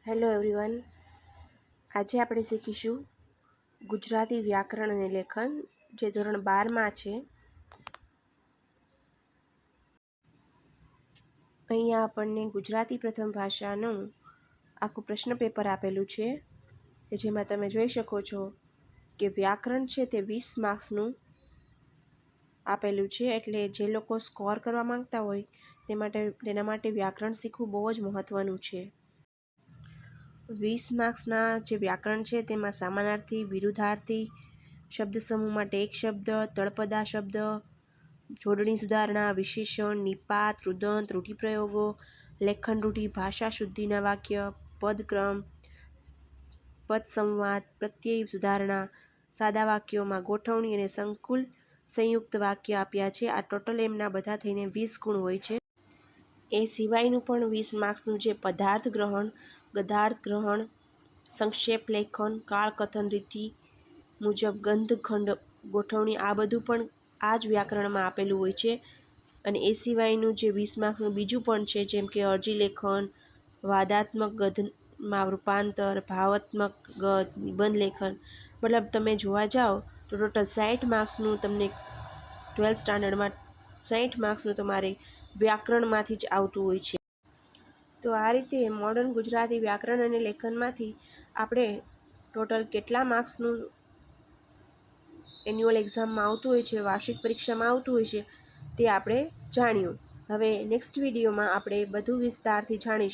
Hello everyone, આજે આપણે શીખીશું ગુજરાતી વ્યાકરણ અને લેખન જે ધોરણ 12માં છે. અહીંયા આપણને ગુજરાતી પ્રથમ ભાષાનું આખું પ્રશ્ન પેપર આપેલું છે કે જેમાં તમે જોઈ શકો છો કે વ્યાકરણ છે તે 20 માર્ક્સનું આપેલું છે. એટલે જે લોકો સ્કોર કરવા માંગતા હોય તેના માટે વ્યાકરણ શીખવું બહુ જ મહત્ત્વનું છે. 20 માર્ક્સના જે વ્યાકરણ છે તેમાં સમાનાર્થી, વિરુદ્ધાર્થી, શબ્દ સમૂહ માટે એક શબ્દ, તળપદા શબ્દ, જોડણી સુધારણા, વિશેષણ, નિપાત, રુદંત, રૂઢિપ્રયોગો, લેખન રૂઢિ, ભાષા શુદ્ધિના વાક્ય, પદક્રમ, પદ સંવાદ, પ્રત્યય સુધારણા, સાદા વાક્યોમાં ગોઠવણી અને સંકુલ સંયુક્ત વાક્ય આપ્યા છે. આ ટોટલ એમના બધા થઈને 20 ગુણ હોય છે. એ સિવાયનું પણ 20 માર્ક્સનું જે પદાર્થ ગ્રહણ, ગદ્યાર્થ ગ્રહણ, સંક્ષેપ લેખન, કાળકથન રીતિ મુજબ ગંધખંડ ગોઠવણી, આ બધું પણ આ જ વ્યાકરણમાં આપેલું હોય છે. અને એ સિવાયનું જે 20 માર્ક્સનું બીજું પણ છે, જેમ કે અરજી લેખન, વાદાત્મક ગદ્યમાં રૂપાંતર, ભાવાત્મક ગદ્ય, નિબંધ લેખન, મતલબ તમે જોવા જાઓ તો ટોટલ 60 માર્ક્સનું તમને 12th સ્ટાન્ડર્ડમાં 60 માર્ક્સનું તમારે વ્યાકરણમાંથી જ આવતું હોય છે. તો આ રીતે મોડર્ન ગુજરાતી વ્યાકરણ અને લેખનમાંથી આપણે ટોટલ કેટલા માર્ક્સનું એન્યુઅલ એક્ઝામમાં આવતું હોય છે, વાર્ષિક પરીક્ષામાં આવતું હોય છે, તે આપણે જાણ્યું. હવે નેક્સ્ટ વિડીયોમાં આપણે બધું વિસ્તારથી જાણીશું.